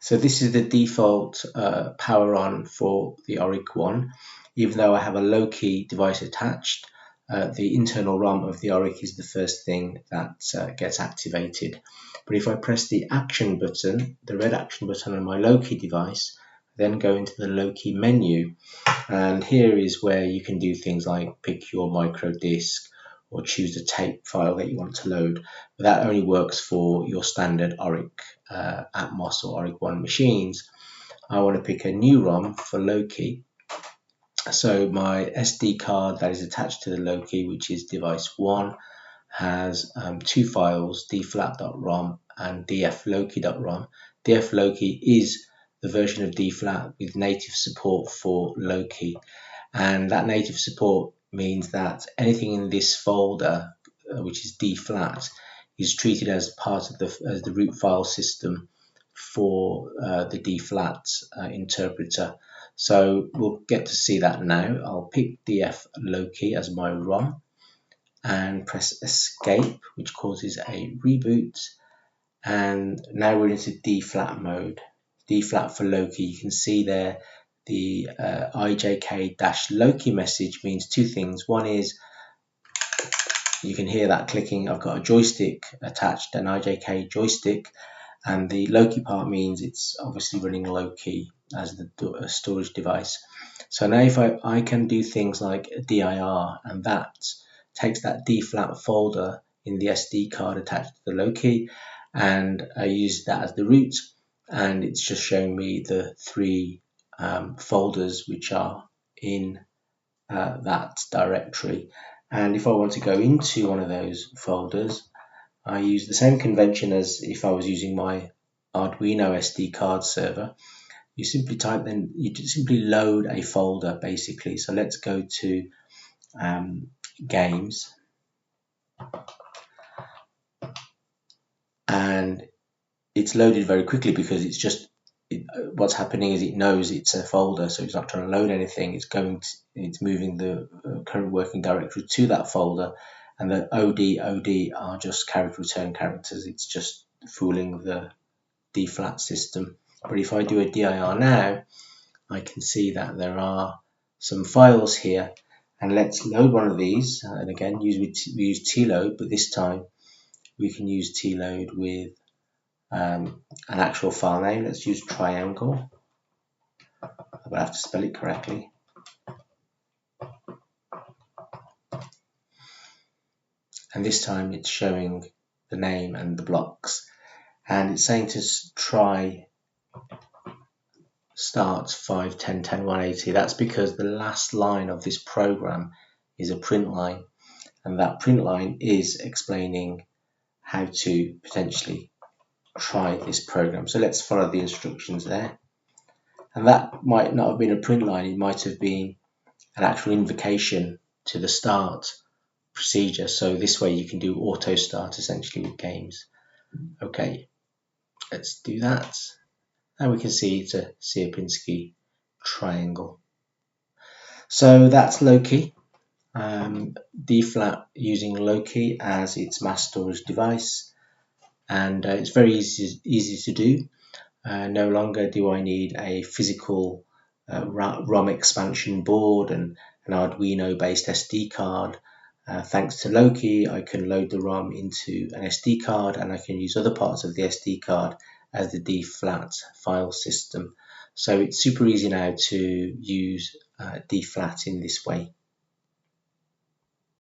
So this is the default power on for the Oric one. Even though I have a LOCI device attached, the internal ROM of the Oric is the first thing that gets activated. But if I press the action button, the red action button on my LOCI device, then go into the LOCI menu, and here is where you can do things like pick your micro disk or choose the tape file that you want to load. But that only works for your standard Oric Atmos or Oric 1 machines. I want to pick a new ROM for LOCI. So my SD card that is attached to the LOCI, which is device 1, has two files, dflat.rom and dfloci.rom. dfloci is the version of dflat with native support for LOCI, and that native support means that anything in this folder, which is dflat, is treated as part of the root file system for the dflat interpreter. So we'll get to see that now. I'll pick dfloci as my ROM and press escape, which causes a reboot, and now we're into dflat mode. Dflat for LOCI. You can see there the ijk-LOCI message means two things. One is you can hear that clicking. I've got a joystick attached, an IJK joystick, and the LOCI part means it's obviously running LOCI as the storage device. So now if I can do things like dir, and that takes that dflat folder in the SD card attached to the LOCI, and I use that as the root, and it's just showing me the three folders which are in that directory. And if I want to go into one of those folders, I use the same convention as if I was using my Arduino SD card server. You simply you simply load a folder basically. So let's go to games, and it's loaded very quickly because it's just what's happening is it knows it's a folder, so it's not trying to load anything. It's moving the current working directory to that folder, and the OD are just character return characters. It's just fooling the dflat system. But if I do a dir now, I can see that there are some files here, and let's load one of these. And again, we use tload, but this time we can use tload with an actual file name. Let's use triangle. I'll have to spell it correctly. And this time it's showing the name and the blocks, and it's saying to try start 5, 10, 10, 180. That's because the last line of this program is a print line, and that print line is explaining how to potentially try this program. So let's follow the instructions there. And that might not have been a print line, it might have been an actual invocation to the start procedure. So this way you can do auto start essentially with games. Okay, let's do that. And we can see it's a Sierpinski triangle. So that's LOCI. dflat using LOCI as its mass storage device, and it's very easy to do. No longer do I need a physical ROM expansion board and an Arduino based SD card. Thanks to LOCI, I can load the ROM into an SD card, and I can use other parts of the SD card as the dflat file system. So it's super easy now to use dflat in this way.